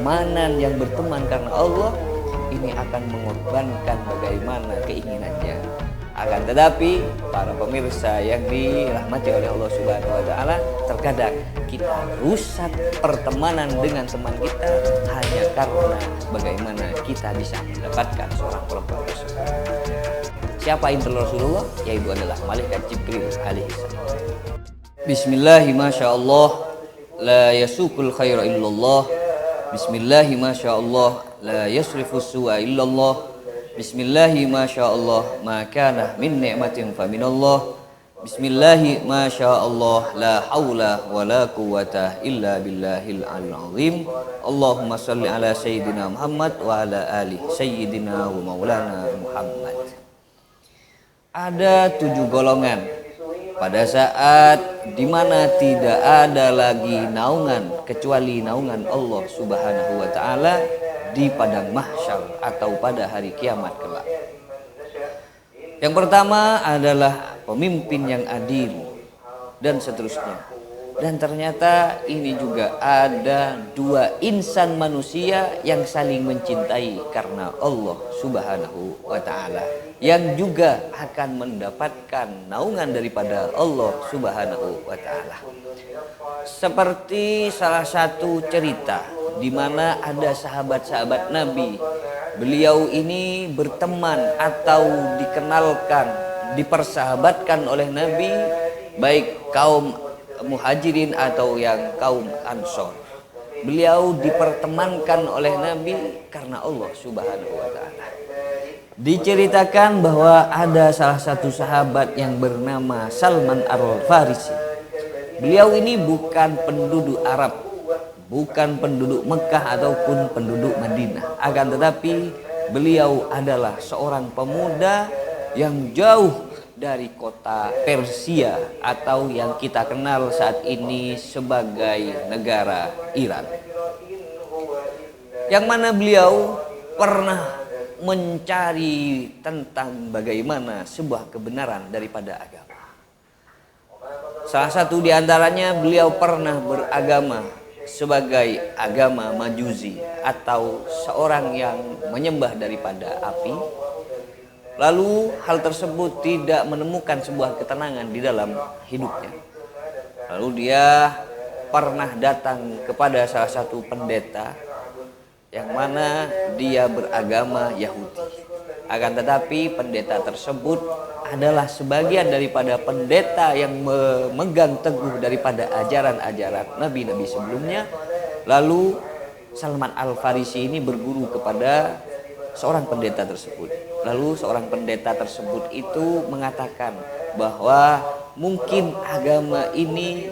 pertemanan yang berteman karena Allah ini akan mengorbankan bagaimana keinginannya. Akan tetapi para pemirsa yang dirahmati oleh Allah Subhanahu wa taala, terkadang kita rusak pertemanan dengan teman kita hanya karena bagaimana kita bisa mendapatkan seorang perempuan tersebut. Siapa intel Rasulullah? Yaitu adalah malaikat Jibril alaihissalam. Bismillahi masyaallah, la yasukul khaira illallah. Bismillahi masyaallah, la yasrifus su'a illallah. Bismillahi masyaallah, ma kana min ni'matin fa minallah. Bismillahi masyaallah, la haula wa la quwwata illa billahil aliyil azim. Allahumma shalli ala sayyidina Muhammad wa ala ali sayyidina wa maulana Muhammad. Ada 7 golongan pada saat dimana tidak ada lagi naungan kecuali naungan Allah Subhanahu wa taala di padang mahsyar atau pada hari kiamat kelak. Yang pertama adalah pemimpin yang adil dan seterusnya. Dan ternyata ini juga ada 2 insan manusia yang saling mencintai karena Allah Subhanahu wa taala, yang juga akan mendapatkan naungan daripada Allah Subhanahu wa taala. Seperti salah satu cerita di mana ada sahabat-sahabat Nabi. Beliau ini berteman atau dikenalkan, dipersahabatkan oleh Nabi, baik kaum Muhajirin atau yang kaum Ansor. Beliau dipertemankan oleh Nabi karena Allah Subhanahu wa taala. Diceritakan bahwa ada salah satu sahabat yang bernama Salman Al-Farisi. Beliau ini bukan penduduk Arab, bukan penduduk Mekah ataupun penduduk Madinah. Akan tetapi beliau adalah seorang pemuda yang jauh dari kota Persia atau yang kita kenal saat ini sebagai negara Iran. Yang mana beliau pernah mencari tentang bagaimana sebuah kebenaran daripada agama. Salah satu di antaranya beliau pernah beragama sebagai agama Majusi atau seorang yang menyembah daripada api. Lalu hal tersebut tidak menemukan sebuah ketenangan di dalam hidupnya. Lalu dia pernah datang kepada salah satu pendeta yang mana dia beragama Yahudi. Akan tetapi pendeta tersebut adalah sebagian daripada pendeta yang memegang teguh daripada ajaran-ajaran nabi-nabi sebelumnya. Lalu Salman Al-Farisi ini berguru kepada seorang pendeta tersebut. Lalu seorang pendeta tersebut itu mengatakan bahwa mungkin agama ini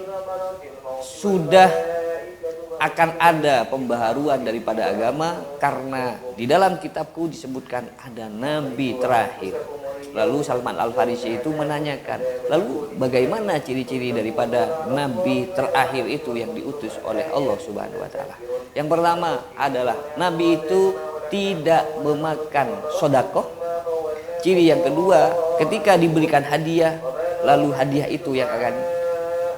sudah akan ada pembaharuan daripada agama karena di dalam kitabku disebutkan ada nabi terakhir. Lalu Salman Al-Farisi itu menanyakan, lalu bagaimana ciri-ciri daripada nabi terakhir itu yang diutus oleh Allah Subhanahu wa taala? Yang pertama adalah nabi itu tidak memakan sodakoh. Ciri yang kedua, ketika diberikan hadiah, lalu hadiah itu yang akan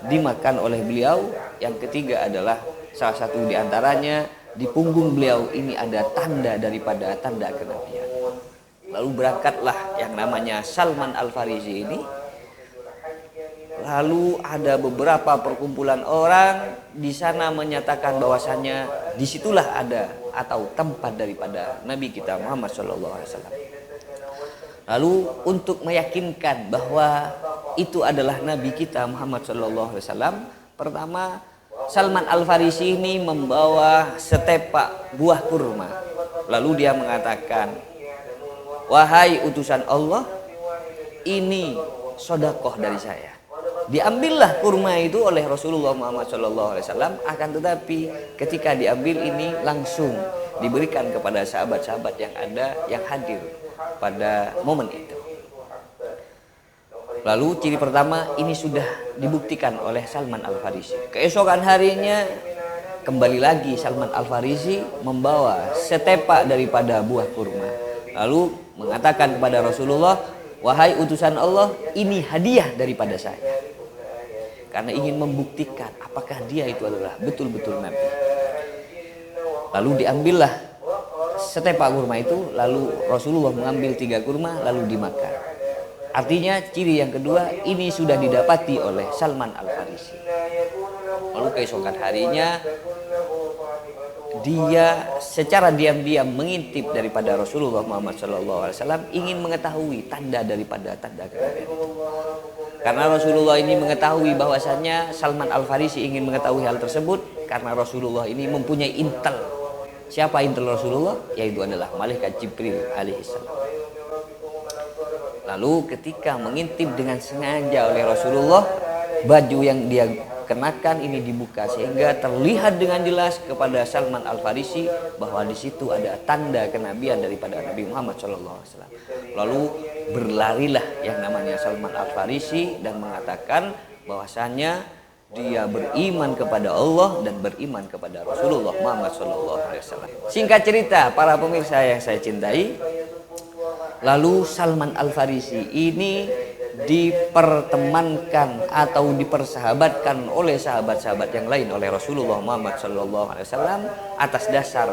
dimakan oleh beliau. Yang ketiga adalah salah satu di antaranya di punggung beliau ini ada tanda daripada tanda kenabian. Lalu berangkatlah yang namanya Salman Al-Farisi ini. Lalu ada beberapa perkumpulan orang di sana menyatakan bahwasanya disitulah ada atau tempat daripada Nabi kita Muhammad SAW. Lalu untuk meyakinkan bahwa itu adalah Nabi kita Muhammad SAW, pertama Salman Al-Farisi ini membawa setepak buah kurma. Lalu dia mengatakan, wahai utusan Allah, ini sodakoh dari saya. Diambillah kurma itu oleh Rasulullah Muhammad SAW. Akan tetapi ketika diambil ini langsung diberikan kepada sahabat-sahabat yang ada yang hadir pada momen itu. Lalu ciri pertama ini sudah dibuktikan oleh Salman Al-Farisi. Keesokan harinya kembali lagi Salman Al-Farisi membawa setepak daripada buah kurma. Lalu mengatakan kepada Rasulullah, wahai utusan Allah, ini hadiah daripada saya. Karena ingin membuktikan apakah dia itu adalah betul-betul Nabi. Lalu diambillah setepak kurma itu, lalu Rasulullah mengambil 3 kurma lalu dimakan. Artinya ciri yang kedua ini sudah didapati oleh Salman Al-Farisi. Lalu keesokan harinya dia secara diam-diam mengintip daripada Rasulullah Muhammad SAW, ingin mengetahui tanda daripada tanda kenabian itu. Karena Rasulullah ini mengetahui bahwasannya Salman Al-Farisi ingin mengetahui hal tersebut karena Rasulullah ini mempunyai intel. Siapa intel Rasulullah? Yaitu adalah malaikat Jibril alaihissalam. Lalu ketika mengintip dengan sengaja oleh Rasulullah, baju yang dia kenakan ini dibuka sehingga terlihat dengan jelas kepada Salman Al-Farisi bahwa di situ ada tanda kenabian daripada Nabi Muhammad SAW. Lalu berlarilah yang namanya Salman Al-Farisi dan mengatakan bahwasanya dia beriman kepada Allah dan beriman kepada Rasulullah Muhammad SAW. Singkat cerita, para pemirsa yang saya cintai, lalu Salman Al-Farisi ini dipertemankan atau dipersahabatkan oleh sahabat-sahabat yang lain oleh Rasulullah Muhammad SAW atas dasar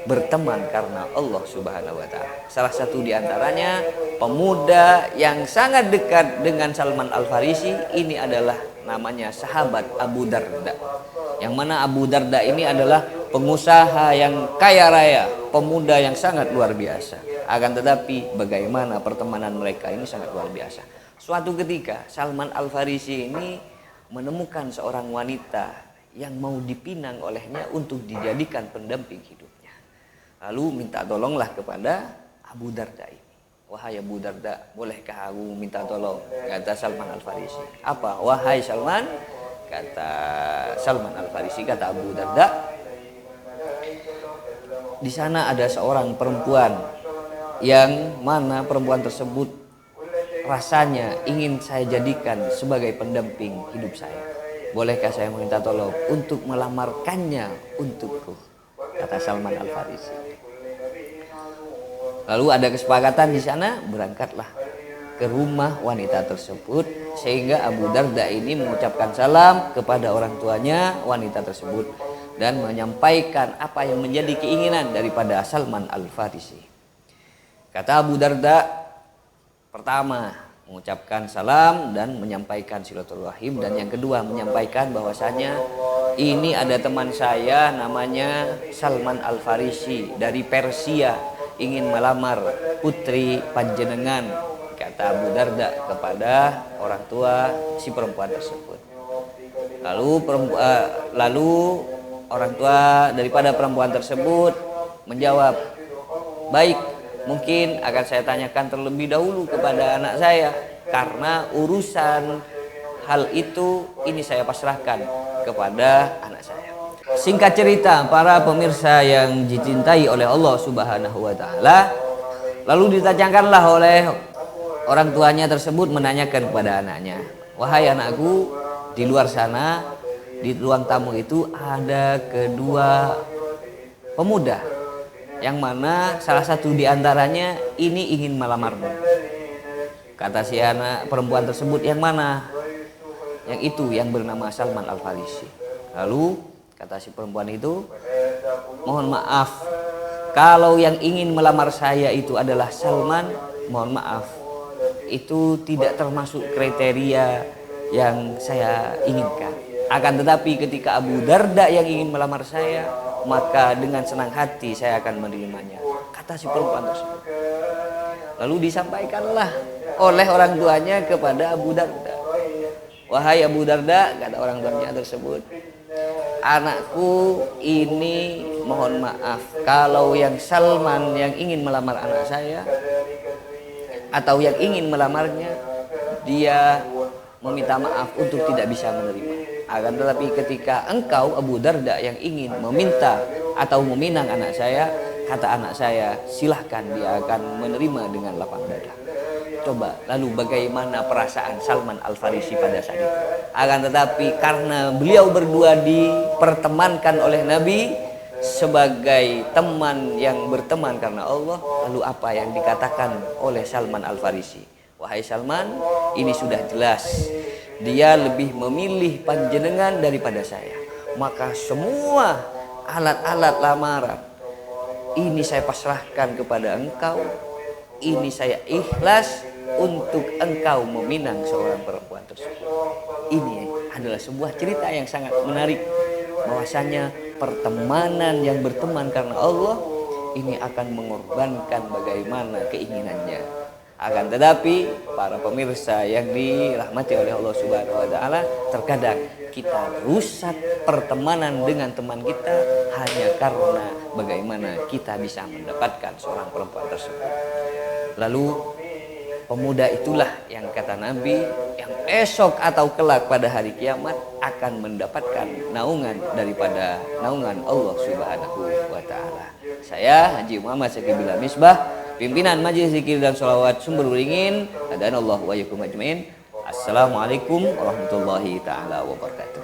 berteman karena Allah Subhanahu wa taala. Salah satu di antaranya pemuda yang sangat dekat dengan Salman Al-Farisi ini adalah namanya sahabat Abu Darda. Yang mana Abu Darda ini adalah pengusaha yang kaya raya, pemuda yang sangat luar biasa. Akan tetapi bagaimana pertemanan mereka ini sangat luar biasa. Suatu ketika Salman Al-Farisi ini menemukan seorang wanita yang mau dipinang olehnya untuk dijadikan pendamping hidupnya. Lalu minta tolonglah kepada Abu Darda ini. Wahai Abu Darda, bolehkah aku minta tolong? Kata Salman Al-Farisi. Apa? Wahai Salman, kata Salman Al-Farisi, kata Abu Darda, di sana ada seorang perempuan yang mana perempuan tersebut rasanya ingin saya jadikan sebagai pendamping hidup saya. Bolehkah saya meminta tolong untuk melamarkannya untukku? Kata Salman Al-Farisi. Lalu ada kesepakatan di sana, berangkatlah ke rumah wanita tersebut sehingga Abu Darda ini mengucapkan salam kepada orang tuanya wanita tersebut dan menyampaikan apa yang menjadi keinginan daripada Salman Al-Farisi. Kata Abu Darda, pertama, mengucapkan salam dan menyampaikan silaturahim, dan yang kedua menyampaikan bahwasanya ini ada teman saya namanya Salman Al-Farisi dari Persia ingin melamar putri panjenengan, kata Abu Darda kepada orang tua si perempuan tersebut. Lalu orang tua daripada perempuan tersebut menjawab, baik, mungkin akan saya tanyakan terlebih dahulu kepada anak saya karena urusan hal itu ini saya pasrahkan kepada anak saya. Singkat cerita, para pemirsa yang dicintai oleh Allah Subhanahu wa taala, lalu ditanyakanlah oleh orang tuanya tersebut menanyakan kepada anaknya, wahai anakku, di luar sana di ruang tamu itu ada kedua pemuda yang mana salah satu di antaranya ini ingin melamarmu. Kata si anak perempuan tersebut, yang mana? Yang itu, yang bernama Salman Al-Farisi. Lalu kata si perempuan itu, mohon maaf, kalau yang ingin melamar saya itu adalah Salman, mohon maaf, itu tidak termasuk kriteria yang saya inginkan. Akan tetapi ketika Abu Darda yang ingin melamar saya, maka dengan senang hati saya akan menerimanya, kata si perempuan tersebut. Lalu disampaikanlah oleh orang tuanya kepada Abu Darda, wahai Abu Darda, kata orang tuanya tersebut, anakku ini mohon maaf, kalau yang Salman yang ingin melamar anak saya atau yang ingin melamarnya, dia meminta maaf untuk tidak bisa menerima. Akan tetapi ketika engkau Abu Darda yang ingin meminta atau meminang anak saya, kata anak saya, silahkan, dia akan menerima dengan lapang dada. Coba, lalu bagaimana perasaan Salman Al-Farisi pada saat itu? Akan tetapi karena beliau berdua dipertemankan oleh Nabi sebagai teman yang berteman karena Allah, lalu apa yang dikatakan oleh Salman Al-Farisi? Wahai Salman, ini sudah jelas, dia lebih memilih panjenengan daripada saya. Maka semua alat-alat lamaran. Ini saya pasrahkan kepada engkau, ini saya ikhlas untuk engkau meminang seorang perempuan tersebut. Ini adalah sebuah cerita yang sangat menarik, bahwasanya pertemanan yang berteman karena Allah ini akan mengorbankan bagaimana keinginannya. Akan tetapi para pemirsa yang dirahmati oleh Allah Subhanahu wa taala, terkadang kita rusak pertemanan dengan teman kita hanya karena bagaimana kita bisa mendapatkan seorang perempuan tersebut. Lalu pemuda itulah yang kata Nabi yang esok atau kelak pada hari kiamat akan mendapatkan naungan daripada naungan Allah Subhanahu wa taala. Saya Haji Muhammad Syakibullah Misbah, pimpinan Majelis Zikir dan Sholawat Sumber Beringin. Hadanallahu wa iyyakum ajmain. Assalamualaikum warahmatullahi taala wabarakatuh.